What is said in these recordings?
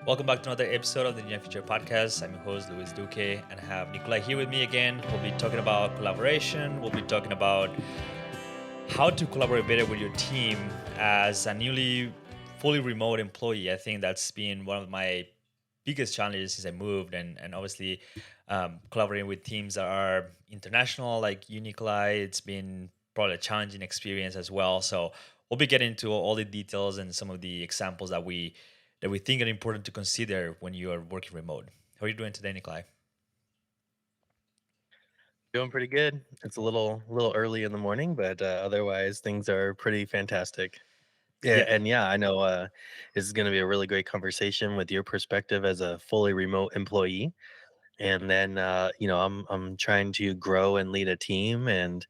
Welcome back to another episode of the Near Future Podcast. I'm your host, Luis Duque, and I have Nicolai here with me again. We'll be talking about collaboration. We'll be talking about how to collaborate better with your team as a newly fully remote employee. I think that's been one of my biggest challenges since I moved, and obviously collaborating with teams that are international, like you, Nicolai. It's been probably a challenging experience as well. So we'll be getting into all the details and some of the examples that we think are important to consider when you are working remote. How are you doing today, Nikolai? Doing pretty good. It's a little early in the morning, but otherwise things are pretty fantastic. Yeah, Yeah, and yeah, I know this is going to be a really great conversation with your perspective as a fully remote employee. And then I'm trying to grow and lead a team and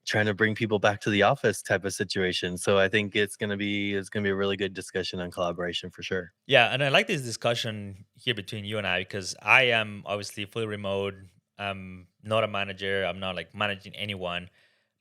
trying to bring people back to the office type of situation. So I think it's going to be a really good discussion on collaboration for sure. yeah, and I like this discussion here between you and I because I am obviously fully remote. I'm not a manager. I'm not like managing anyone.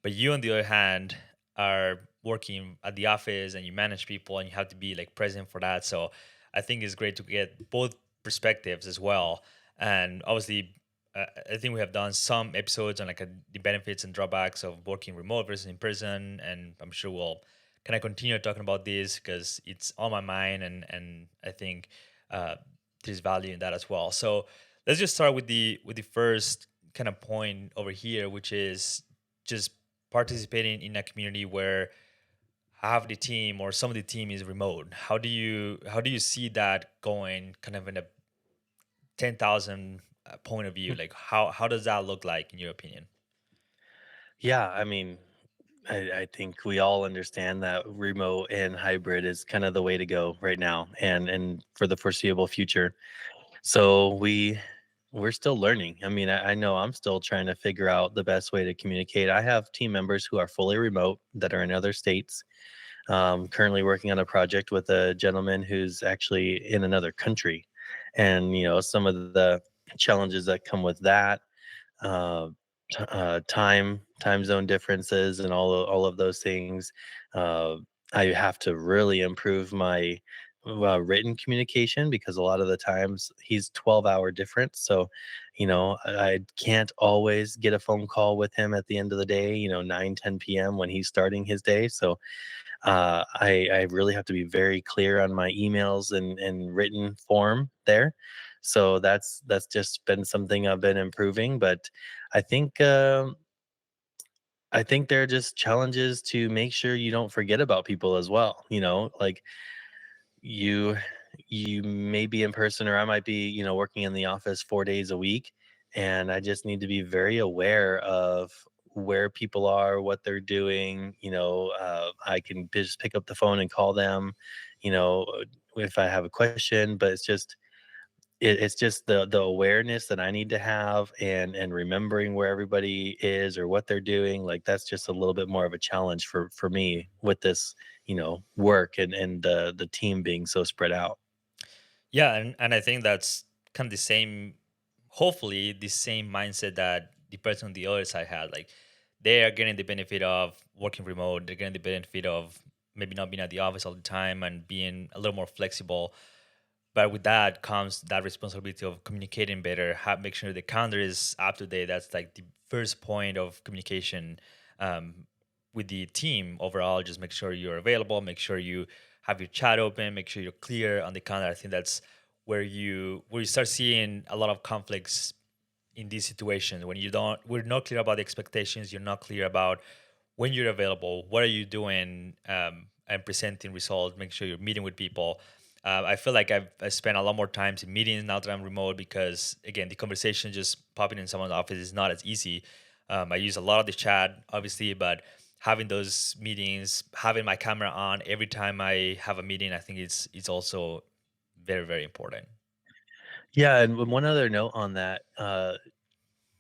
But you, on the other hand, are working at the office and you manage people and you have to be like present for that. So I think it's great to get both perspectives as well. And obviously, I think we have done some episodes on like the benefits and drawbacks of working remote versus in person. And I'm sure we'll kind of continue talking about this because it's on my mind and I think uh, there's value in that as well. So let's just start with the first kind of point over here, which is just participating in a community where half the team or some of the team is remote. How do you see that going kind of in a 10,000 point of view? Like how does that look like in your opinion? Yeah, I mean, I think we all understand that remote and hybrid is kind of the way to go right now and for the foreseeable future. So we're still learning. I mean, I know I'm still trying to figure out the best way to communicate. I have team members who are fully remote that are in other states. Currently working on a project with a gentleman who's actually in another country, and some of the challenges that come with that, uh, time zone differences and all of those things. Uh, I have to really improve my written communication because a lot of the times he's 12-hour difference. So, I can't always get a phone call with him at the end of the day, 9, 10 p.m. when he's starting his day. So I really have to be very clear on my emails and written form there. So that's just been something I've been improving. But I think um, I think there are just challenges to make sure you don't forget about people as well. Like you you may be in person, or I might be working in the office 4 days a week, and I just need to be very aware of where people are, what they're doing. I can just pick up the phone and call them, you know if I have a question. But it's just the awareness that I need to have, and remembering where everybody is or what they're doing. Like, that's just a little bit more of a challenge for me with this, work and the team being so spread out. Yeah, and I think that's kind of the same, hopefully the same mindset that the person on the other side had. Like they are getting the benefit of working remote, they're getting the benefit of maybe not being at the office all the time and being a little more flexible. But with that comes that responsibility of communicating better, make sure the calendar is up to date. That's like the first point of communication um, with the team overall. Just make sure you're available, make sure you have your chat open, make sure you're clear on the calendar. I think that's where you start seeing a lot of conflicts in these situations when we're not clear about the expectations, you're not clear about when you're available, what are you doing, and presenting results, make sure you're meeting with people. I feel like I spent a lot more times in meetings now that I'm remote because again the conversation just popping in someone's office is not as easy. I use a lot of the chat obviously, but having those meetings, having my camera on every time I have a meeting, I think it's also very very important. Yeah, and one other note on that,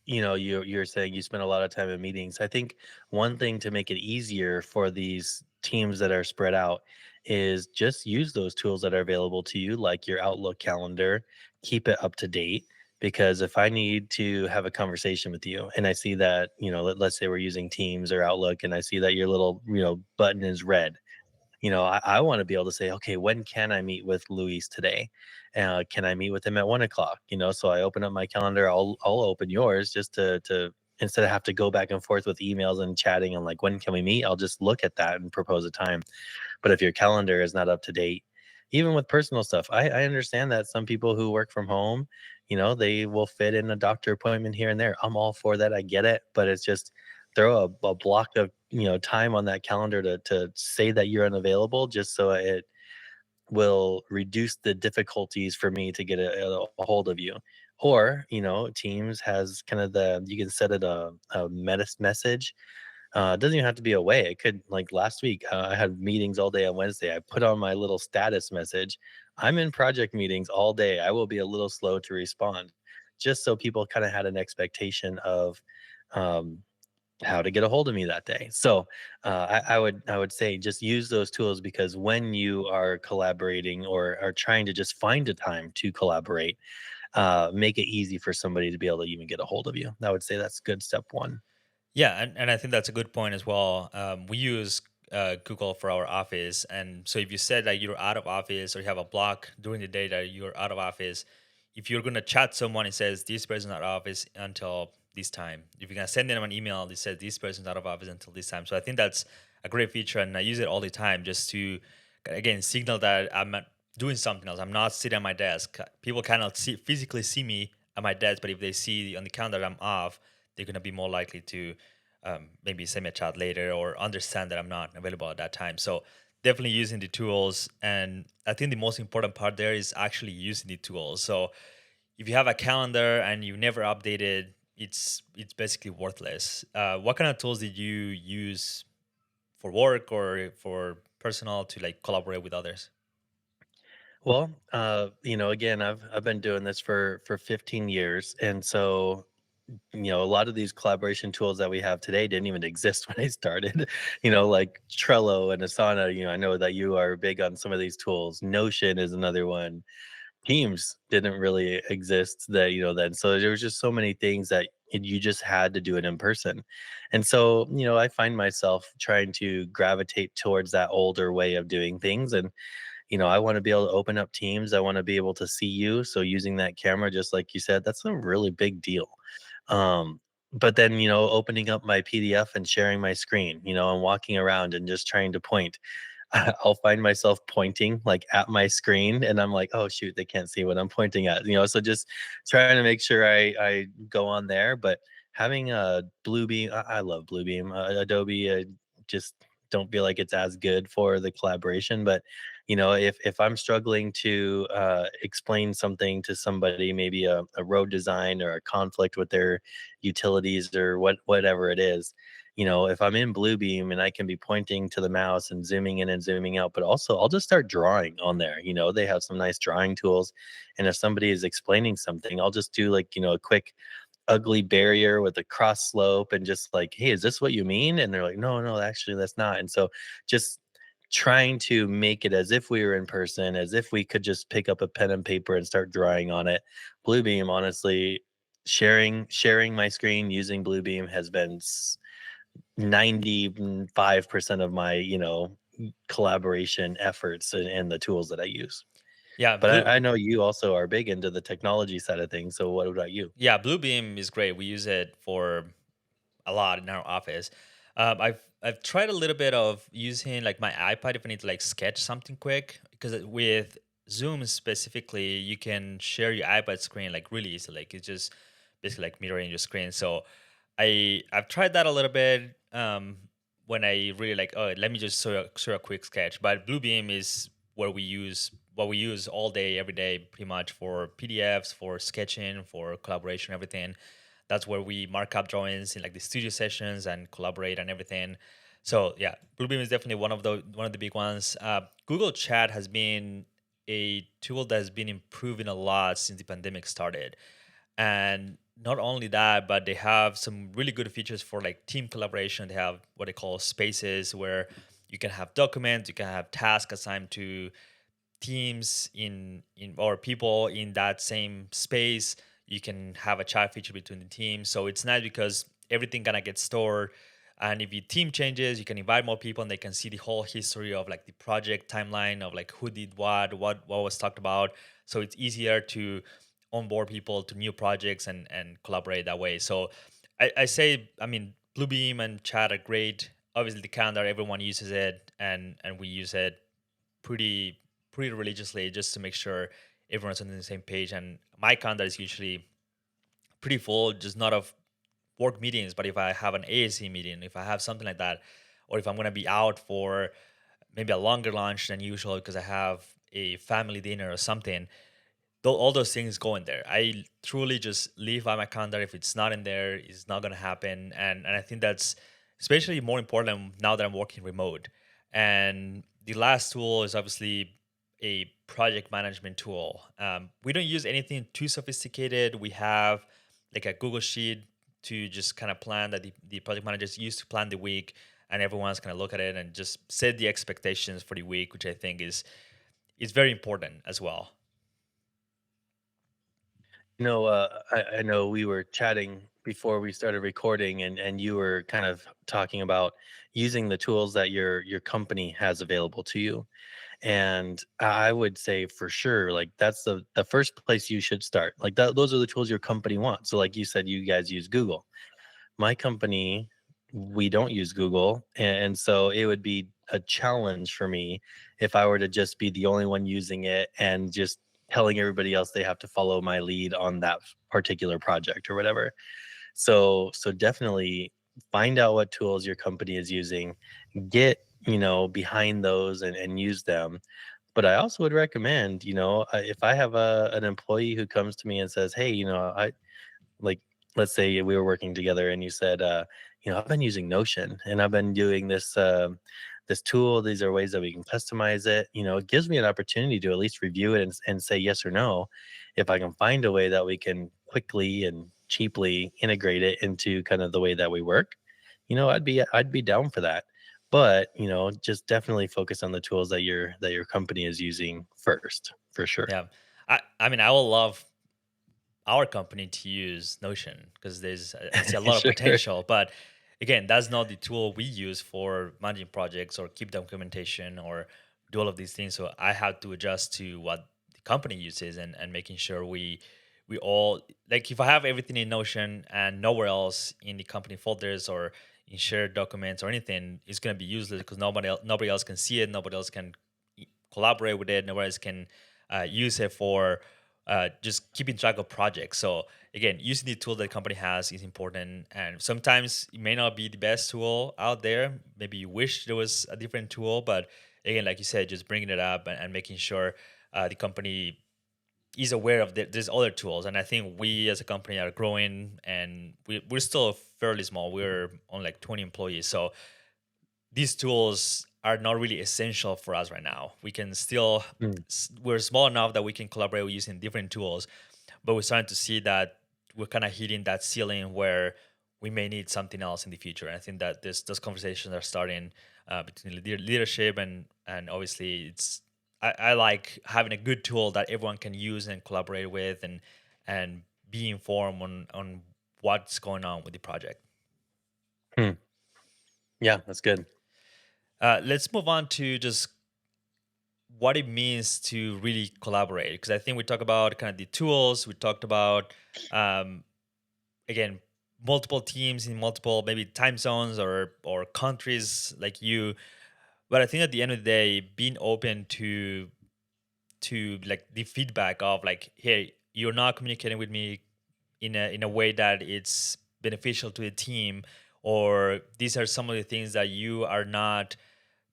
you're saying you spend a lot of time in meetings. I think one thing to make it easier for these teams that are spread out is just use those tools that are available to you, like your Outlook calendar. Keep it up to date, because if I need to have a conversation with you and I see that, let's say we're using Teams or Outlook, and I see that your little, button is red, I want to be able to say, okay, when can I meet with Luis today? Can I meet with him at 1 o'clock? So I open up my calendar. I'll open yours just to instead of have to go back and forth with emails and chatting and like when can we meet? I'll just look at that and propose a time. But if your calendar is not up to date, even with personal stuff, I understand that some people who work from home, they will fit in a doctor appointment here and there. I'm all for that. I get it. But it's just throw a block of, time on that calendar to say that you're unavailable just so it will reduce the difficulties for me to get a hold of you. Or, Teams has kind of you can set it a message. It doesn't even have to be away. It could, like last week, I had meetings all day on Wednesday. I put on my little status message. I'm in project meetings all day. I will be a little slow to respond, just so people kind of had an expectation of um, how to get a hold of me that day. So I would say just use those tools because when you are collaborating or are trying to just find a time to collaborate, make it easy for somebody to be able to even get a hold of you. I would say that's good step one. Yeah, and I think that's a good point as well. We use Google for our office, and so if you said that you're out of office or you have a block during the day that you're out of office, if you're gonna chat someone, it says this person's out of office until this time. If you're gonna send them an email, it says this person's out of office until this time. So I think that's a great feature, and I use it all the time just to again signal that I'm not doing something else. I'm not sitting at my desk. People cannot physically see me at my desk, but if they see on the calendar that I'm off, they're gonna be more likely to maybe send me a chat later or understand that I'm not available at that time. So definitely using the tools. And I think the most important part there is actually using the tools. So if you have a calendar and you never update it, it's basically worthless. What kind of tools did you use for work or for personal to like collaborate with others? Well, again, I've been doing this for 15 years, and so a lot of these collaboration tools that we have today didn't even exist when I started. Like Trello and Asana. I know that you are big on some of these tools. Notion is another one. Teams didn't really exist that then. So there was just so many things that you just had to do it in person, and so I find myself trying to gravitate towards that older way of doing things and I want to be able to open up Teams. I want to be able to see you. So using that camera, just like you said, that's a really big deal. Um, but then, opening up my PDF and sharing my screen, and walking around and just trying to point. I'll find myself pointing like at my screen and I'm like, oh shoot, they can't see what I'm pointing at. So just trying to make sure I go on there. But having a Bluebeam, I love Bluebeam. Adobe, just don't feel like it's as good for the collaboration. But if I'm struggling to explain something to somebody, maybe a road design or a conflict with their utilities or whatever it is, if I'm in Bluebeam and I can be pointing to the mouse and zooming in and zooming out, but also I'll just start drawing on there. They have some nice drawing tools. And if somebody is explaining something, I'll just do like, a quick ugly barrier with a cross slope and just like, hey, is this what you mean? And they're like, no, no, actually that's not. And so just trying to make it as if we were in person, as if we could just pick up a pen and paper and start drawing on it. Bluebeam, honestly, sharing my screen using Bluebeam has been 95% of my, collaboration efforts and the tools that I use. Yeah, But I know you also are big into the technology side of things. So what about you? Bluebeam is great. We use it for a lot in our office. I've tried a little bit of using like my iPad if I need to like sketch something quick because with Zoom specifically, you can share your iPad screen like really easily. Like it's just basically like mirroring your screen. So I've tried that a little bit when I really like oh let me just show a quick sketch. But Bluebeam is where we use what we use all day every day pretty much for PDFs, for sketching, for collaboration, everything. That's where we mark up drawings in like the studio sessions and collaborate and everything. So yeah, Bluebeam is definitely one of the big ones. Google Chat has been a tool that has been improving a lot since the pandemic started. And not only that, but they have some really good features for like team collaboration. They have what they call spaces where you can have documents, you can have tasks assigned to teams in or people in that same space. You can have a chat feature between the teams, so it's nice because everything gonna get stored And if your team changes, you can invite more people and they can see the whole history of like the project timeline of like who did what was talked about. So it's easier to onboard people to new projects and collaborate that way. So I say, I mean, Bluebeam and Chat are great. Obviously, the calendar, everyone uses it, and we use it pretty pretty religiously just to make sure everyone's on the same page. And my calendar is usually pretty full, just not of work meetings, but if I have an ASC meeting, if I have something like that, or if I'm gonna be out for maybe a longer lunch than usual because I have a family dinner or something, all those things go in there. I truly just leave out my calendar. If it's not in there, it's not gonna happen. And I think that's especially more important now that I'm working remote. And the last tool is obviously a project management tool. We don't use anything too sophisticated. We have like a Google Sheet to just kind of plan that the project managers use to plan the week, and everyone's gonna look at it and just set the expectations for the week, which I think is very important as well. I know we were chatting before we started recording, and you were kind of talking about using the tools that your company has available to you. And I would say for sure, like that's the first place you should start. Like those are the tools your company wants. So, like you said, you guys use Google. My company, we don't use Google, and so it would be a challenge for me if I were to just be the only one using it and just telling everybody else they have to follow my lead on that particular project or whatever. So definitely find out what tools your company is using, get, behind those and use them. But I also would recommend, if I have an employee who comes to me and says, "Hey, like let's say we were working together and you said, I've been using Notion and I've been doing this tool. These are ways that we can customize it. It gives me an opportunity to at least review it and say yes or no. If I can find a way that we can quickly and cheaply integrate it into kind of the way that we work, I'd be down for that. But just definitely focus on the tools that your company is using first, for sure. Yeah. I mean, I will love our company to use Notion because I see a lot of Sure. potential. But again, that's not the tool we use for managing projects or keep documentation or do all of these things. So I have to adjust to what the company uses and making sure we all like if I have everything in Notion and nowhere else in the company folders or in shared documents or anything, it's gonna be useless because nobody else can see it, nobody else can collaborate with it, nobody else can use it for just keeping track of projects. So again, using the tool that the company has is important, and sometimes it may not be the best tool out there. Maybe you wish there was a different tool, but again, like you said, just bringing it up and making sure the company is aware of there's other tools. And I think we as a company are growing, and we're still fairly small. We're on like 20 employees, so these tools are not really essential for us right now. We can still, Mm. we're small enough that we can collaborate using different tools, but we're starting to see that we're kind of hitting that ceiling where we may need something else in the future. And I think that those conversations are starting between leadership and obviously I like having a good tool that everyone can use and collaborate with and be informed on what's going on with the project. Hmm. Yeah, that's good. Let's move on to just what it means to really collaborate, because I think we talked about kind of the tools, we talked about um, again multiple teams in multiple maybe time zones or countries like you. But I think at the end of the day, being open to like the feedback of like, hey, you're not communicating with me in a way that it's beneficial to the team, or these are some of the things that you are not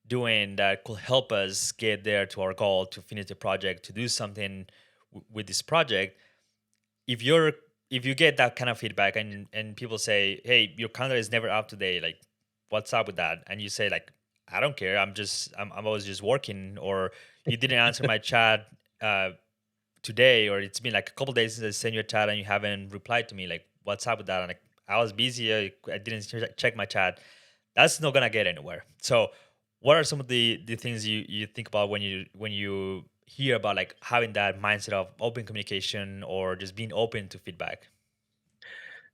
doing that could help us get there to our goal to finish the project, to do something with this project. if you're if you get that kind of feedback and people say, hey, your calendar is never up to date, like what's up with that, and you say like, I don't care, I'm always just working, or you didn't answer my chat today, or it's been like a couple days since I sent you a chat and you haven't replied to me, like what's up with that? And like, I was busy, I didn't check my chat. That's not gonna get anywhere. So what are some of the things you think about when you hear about like having that mindset of open communication or just being open to feedback?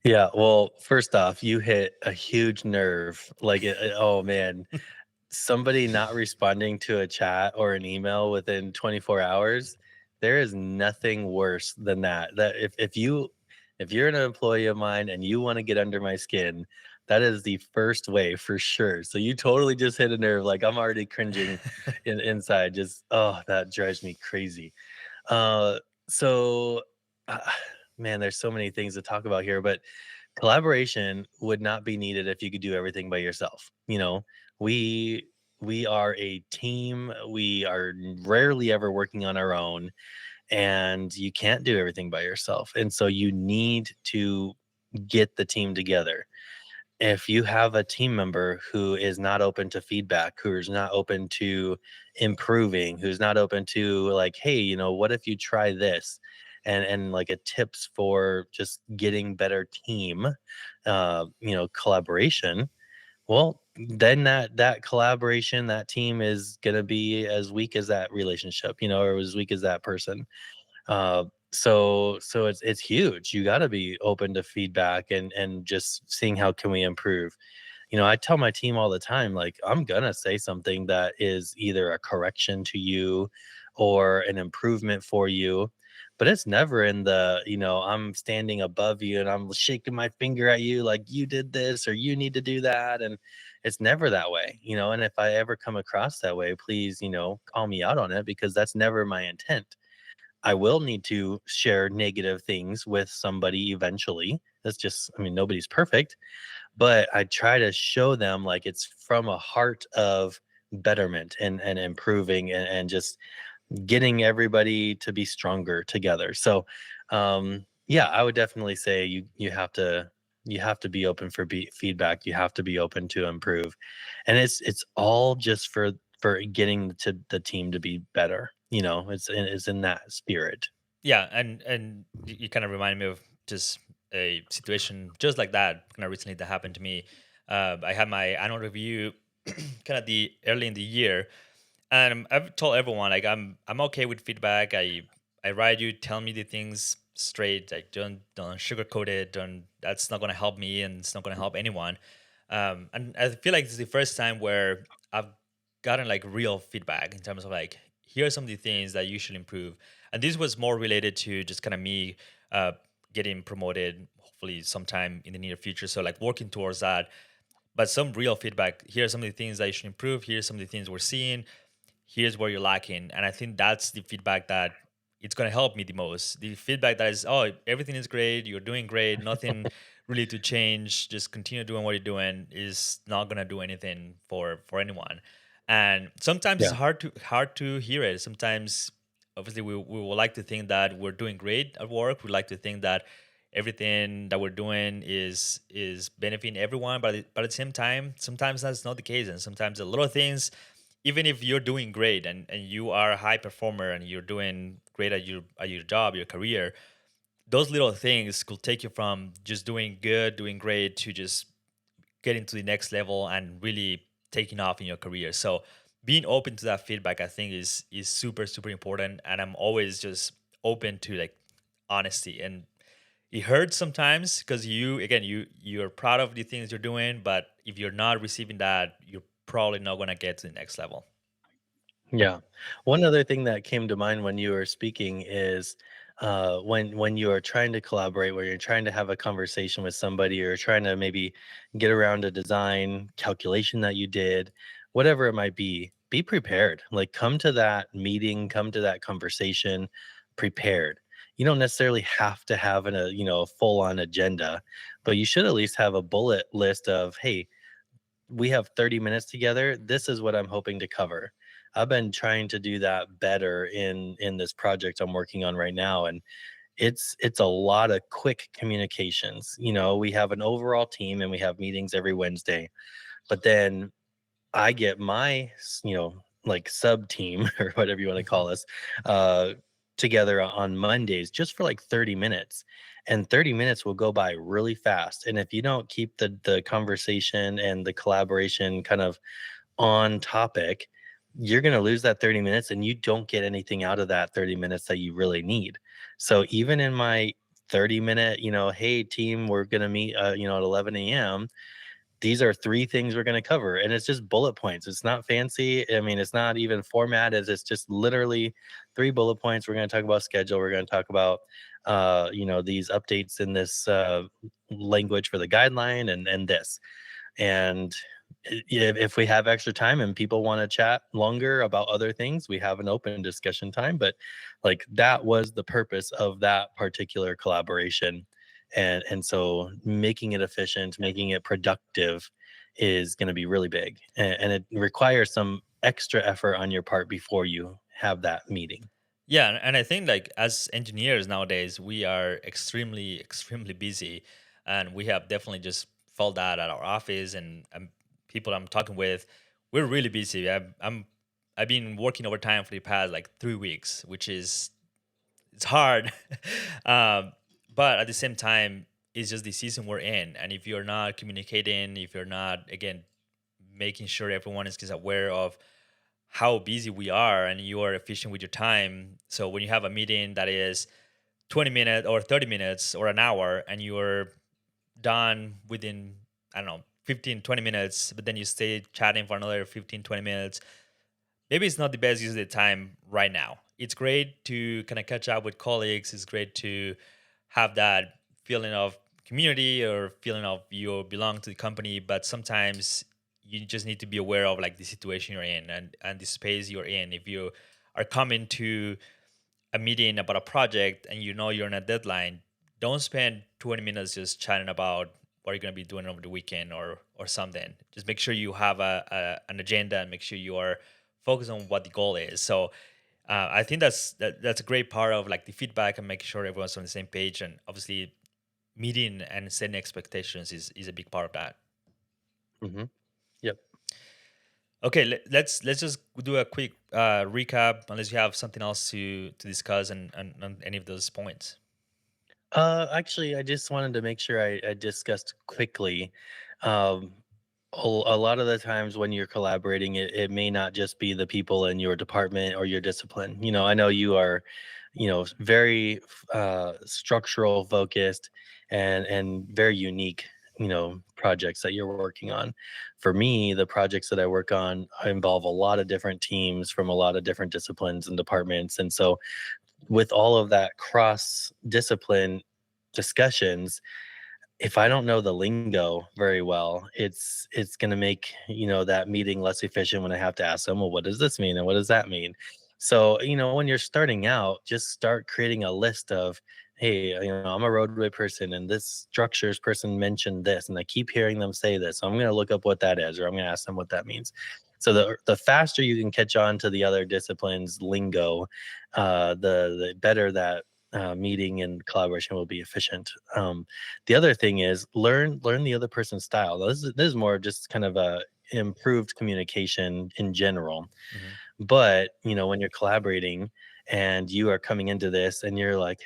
Yeah, well, first off, you hit a huge nerve. Like, oh man, somebody not responding to a chat or an email within 24 hours, there is nothing worse than that. That if you're an employee of mine and you want to get under my skin, that is the first way for sure. So you totally just hit a nerve. Like I'm already cringing inside. Just that drives me crazy. Uh, so, uh, man, there's so many things to talk about here, but collaboration would not be needed if you could do everything by yourself. You know, we we are a team. We are rarely ever working on our own, and you can't do everything by yourself. And so you need to get the team together. If you have a team member who is not open to feedback, who is not open to improving, who's not open to like, hey, what if you try this? And like a tips for just getting better team, collaboration. Well, then that collaboration, that team is gonna be as weak as that relationship, or as weak as that person. So it's huge. You got to be open to feedback and just seeing how can we improve. I tell my team all the time, like, I'm gonna say something that is either a correction to you or an improvement for you, but it's never in the, I'm standing above you and I'm shaking my finger at you like you did this or you need to do that. And it's never that way, and if I ever come across that way, please, call me out on it because that's never my intent. I will need to share negative things with somebody eventually. That's just, I mean, nobody's perfect, but I try to show them like it's from a heart of betterment and improving and just getting everybody to be stronger together. So, yeah, I would definitely say you have to be open for feedback. You have to be open to improve, and it's all just for getting to the team to be better. It's in that spirit. Yeah, and you kind of remind me of just a situation just like that kind of recently that happened to me. I had my annual review kind of the early in the year, and I've told everyone like I'm okay with feedback. I write you, tell me the things straight. Like don't sugarcoat it. Don't That's not gonna help me, and it's not gonna help anyone. And I feel like this is the first time where I've gotten like real feedback in terms of like here are some of the things that you should improve. And this was more related to just kind of me uh, getting promoted, hopefully sometime in the near future. So like working towards that, but some real feedback. Here are some of the things that you should improve. Here's some of the things we're seeing. Here's where you're lacking. And I think that's the feedback that it's going to help me the most. The feedback that is, oh, everything is great. You're doing great. Nothing really to change. Just continue doing what you're doing is not going to do anything for anyone. And sometimes it's Yeah. hard to hear it. Sometimes, obviously, we would like to think that we're doing great at work. We like to think that everything that we're doing is benefiting everyone, but at the same time, sometimes that's not the case, and sometimes the little things, even if you're doing great and you are a high performer and you're doing great at your job, your career, those little things could take you from just doing good, doing great, to just getting to the next level and really taking off in your career. So being open to that feedback, I think, is super super important, and I'm always just open to like honesty. And it hurts sometimes because you're proud of the things you're doing, but if you're not receiving that, you're probably not going to get to the next level. Yeah. One other thing that came to mind when you were speaking is when you are trying to collaborate, where you're trying to have a conversation with somebody or trying to maybe get around a design calculation that you did, whatever it might be prepared. Like come to that meeting, come to that conversation prepared. You don't necessarily have to have a full on agenda, but you should at least have a bullet list of, hey, we have 30 minutes together. This is what I'm hoping to cover. I've been trying to do that better in this project I'm working on right now, and it's a lot of quick communications. We have an overall team and we have meetings every Wednesday, but then I get my, like sub team or whatever you want to Mhm. call us, uh, together on Mondays just for like 30 minutes. And 30 minutes will go by really fast. And if you don't keep the conversation and the collaboration kind of on topic, you're going to lose that 30 minutes and you don't get anything out of that 30 minutes that you really need. So even in my 30-minute, hey team, we're going to meet, at 11 a.m. These are three things we're going to cover, and it's just bullet points. It's not fancy. I mean, it's not even formatted. It's just literally three bullet points. We're going to talk about schedule. We're going to talk about these updates in this language for the guideline, and this. And if we have extra time and people want to chat longer about other things, we have an open discussion time. But like, that was the purpose of that particular collaboration. And so making it efficient, making it productive is going to be really big. And it requires some extra effort on your part before you have that meeting. Yeah, and I think like as engineers nowadays, we are extremely, extremely busy, and we have definitely just felt that at our office and people I'm talking with. We're really busy. I've been working overtime for the past like 3 weeks, which is it's hard, um, but at the same time, it's just the season we're in, and if you're not communicating, if you're not again making sure everyone is aware of how busy we are and you are efficient with your time. So when you have a meeting that is 20 minutes or 30 minutes or an hour and you're done within, I don't know, 15, 20 minutes, but then you stay chatting for another 15, 20 minutes, maybe it's not the best use of the time right now. It's great to kind of catch up with colleagues. It's great to have that feeling of community or feeling of you belong to the company. But sometimes you just need to be aware of like the situation you're in and the space you're in. If you are coming to a meeting about a project and you know you're on a deadline, don't spend 20 minutes just chatting about what you're going to be doing over the weekend or something. Just make sure you have an agenda and make sure you are focused on what the goal is. So I think that's a great part of like the feedback and making sure everyone's on the same page. And obviously, meeting and setting expectations is a big part of that. Hmm. Yep. Okay, let's just do a quick recap, unless you have something else to discuss and any of those points. Actually, I just wanted to make sure I discussed quickly. Um, a lot of the times when you're collaborating, it may not just be the people in your department or your discipline. I know you are, very structural focused and very unique, projects that you're working on. For me, the projects that I work on involve a lot of different teams from a lot of different disciplines and departments. And so with all of that cross discipline discussions, if I don't know the lingo very well, it's going to make, that meeting less efficient when I have to ask them, well, what does this mean and what does that mean? So, when you're starting out, just start creating a list of, hey, I'm a roadway person and this structures person mentioned this and I keep hearing them say this. So I'm going to look up what that is, or I'm going to ask them what that means. So the faster you can catch on to the other disciplines lingo, the better that meeting and collaboration will be efficient. The other thing is learn the other person's style. This is more of just kind of a improved communication in general. Hmm. But when you're collaborating and you are coming into this and you're like,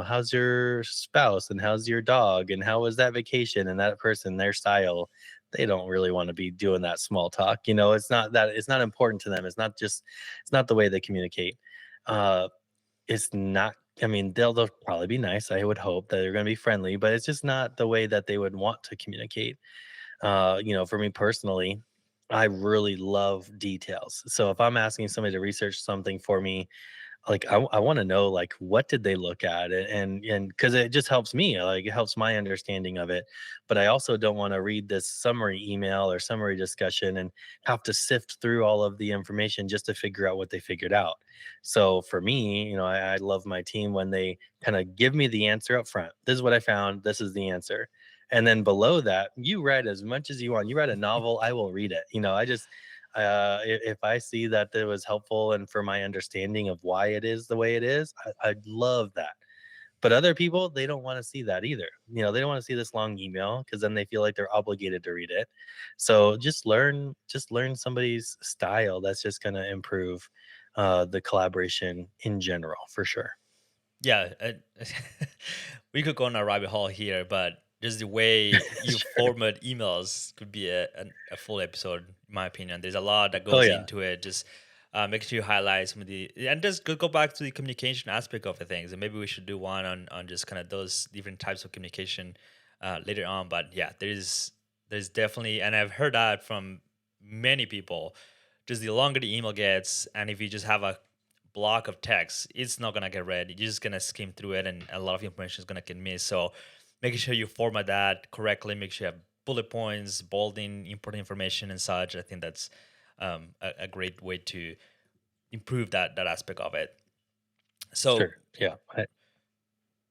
how's your spouse and how's your dog and how was that vacation, and that person, their style, they don't really want to be doing that small talk. It's not important to them. It's not the way they communicate. uh it's not. I mean, they'll probably be nice. I would hope that they're going to be friendly, but it's just not the way that they would want to communicate. For me personally, I really love details. So if I'm asking somebody to research something for me, like I want to know, like, what did they look at, and because it just helps me, like it helps my understanding of it. But I also don't want to read this summary email or summary discussion and have to sift through all of the information just to figure out what they figured out. So for me, I love my team when they kind of give me the answer up front. This is what I found, this is the answer. And then below that, you write as much as you want. You write a novel, I will read it. I just, if I see that it was helpful and for my understanding of why it is the way it is, I love that. But other people, they don't want to see that either. They don't want to see this long email because then they feel like they're obligated to read it. So just learn somebody's style. That's just going to improve the collaboration in general, for sure. Yeah, we could go on a rabbit hole here, but just the way you Sure. format emails could be a full episode, in my opinion. There's a lot that Oh goes yeah. into it. Just Make sure you highlight some of the, and just go back to the communication aspect of the things. And maybe we should do one on just kind of those different types of communication later on. But yeah, there's definitely, and I've heard that from many people. Just the longer the email gets, and if you just have a block of text, it's not gonna get read. You're just gonna skim through it, and a lot of information is gonna get missed. So making sure you format that correctly, make sure you have bullet points, bolding important information and such. I think that's a great way to improve that aspect of it. So Sure. Yeah.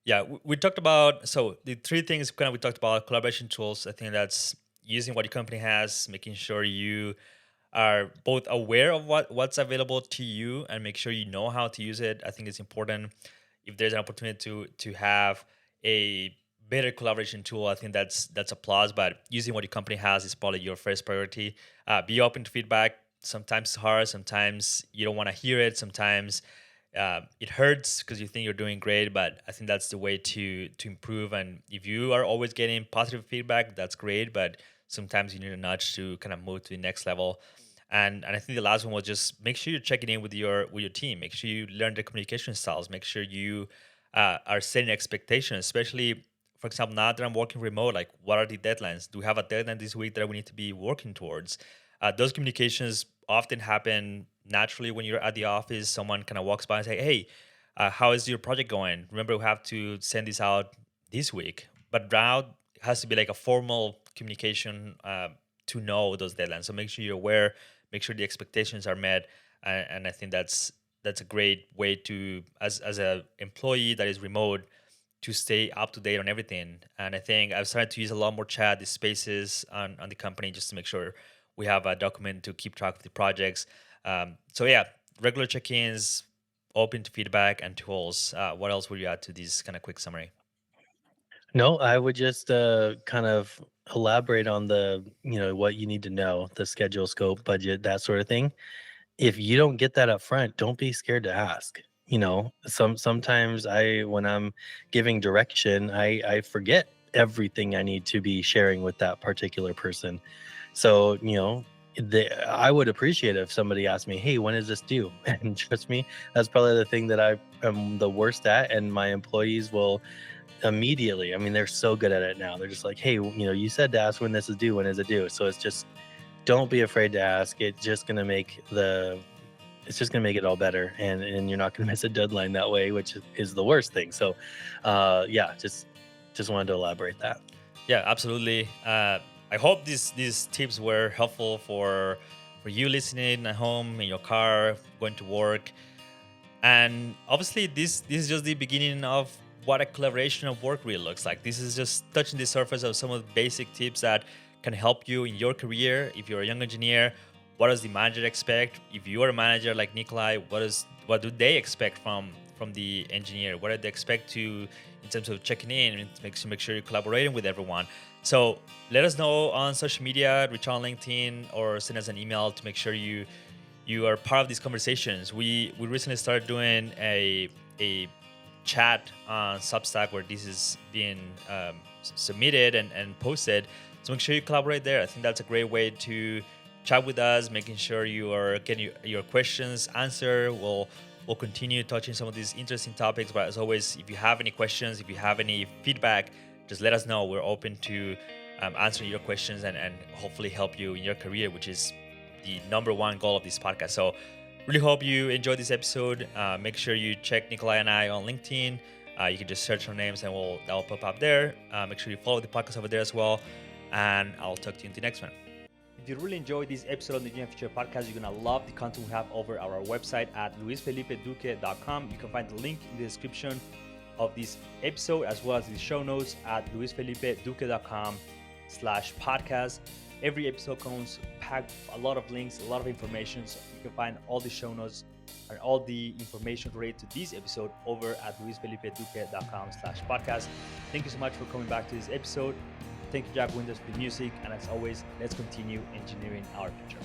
yeah, we talked about, so the three things kind of we talked about: collaboration tools. I think that's using what your company has, making sure you are both aware of what's available to you and make sure you know how to use it. I think it's important. If there's an opportunity to have a better collaboration tool, I think that's a plus. But using what your company has is probably your first priority. Be open to feedback. Sometimes it's hard. Sometimes you don't want to hear it. Sometimes it hurts because you think you're doing great. But I think that's the way to improve. And if you are always getting positive feedback, that's great. But sometimes you need a nudge to kind of move to the next level. And I think the last one was just make sure you're checking in with your team. Make sure you learn the communication styles. Make sure you are setting expectations, especially, for example, now that I'm working remote. Like, what are the deadlines? Do we have a deadline this week that we need to be working towards? Those communications often happen naturally when you're at the office. Someone kind of walks by and say, "Hey, how is your project going? Remember, we have to send this out this week." But now it has to be like a formal communication to know those deadlines. So make sure you're aware, make sure the expectations are met, and I think that's a great way to, as a employee that is remote, to stay up to date on everything. And I think I've started to use a lot more chat, the spaces on the company, just to make sure we have a document to keep track of the projects. So yeah, regular check-ins, open to feedback and tools. What else would you add to this kind of quick summary? No, I would just kind of elaborate on the, what you need to know, the schedule, scope, budget, that sort of thing. If you don't get that up front, don't be scared to ask. Sometimes when I'm giving direction, I forget everything I need to be sharing with that particular person. So, I would appreciate it if somebody asked me, "Hey, when is this due?" And trust me, that's probably the thing that I am the worst at, and my employees will immediately. I mean, they're so good at it now. They're just like, "Hey, you said to ask when this is due. When is it due?" So it's just, don't be afraid to ask. It's just gonna make it all better, and you're not gonna miss a deadline that way, which is the worst thing. So, yeah, just wanted to elaborate that. Yeah, absolutely. I hope these tips were helpful for you listening at home, in your car, going to work. And obviously, this is just the beginning of what a collaboration of work really looks like. This is just touching the surface of some of the basic tips that can help you in your career. If you're a young engineer, what does the manager expect? If you are a manager like Nikolai, what do they expect from the engineer? What do they expect to in terms of checking in and make sure you're collaborating with everyone? So let us know on social media, reach out on LinkedIn, or send us an email to make sure you are part of these conversations. We recently started doing a chat on Substack where this is being submitted and posted. So make sure you collaborate there. I think that's a great way to chat with us, making sure you are getting your questions answered. We'll continue touching some of these interesting topics. But as always, if you have any questions, if you have any feedback, just let us know. We're open to answering your questions and hopefully help you in your career, which is the number one goal of this podcast. So really hope you enjoyed this episode. Make sure you check Nicolai and I on LinkedIn. You can just search our names and that will pop up there. Make sure you follow the podcast over there as well. And I'll talk to you in the next one. If you really enjoyed this episode of the Engineering Future podcast, you're going to love the content we have over our website at luisfelipeduque.com. You can find the link in the description of this episode as well as the show notes at luisfelipeduque.com/podcast. Every episode comes packed with a lot of links, a lot of information. So you can find all the show notes and all the information related to this episode over at luisfelipeduque.com/podcast. Thank you so much for coming back to this episode. Thank you, Jack Winters, for the music. And as always, let's continue engineering our future.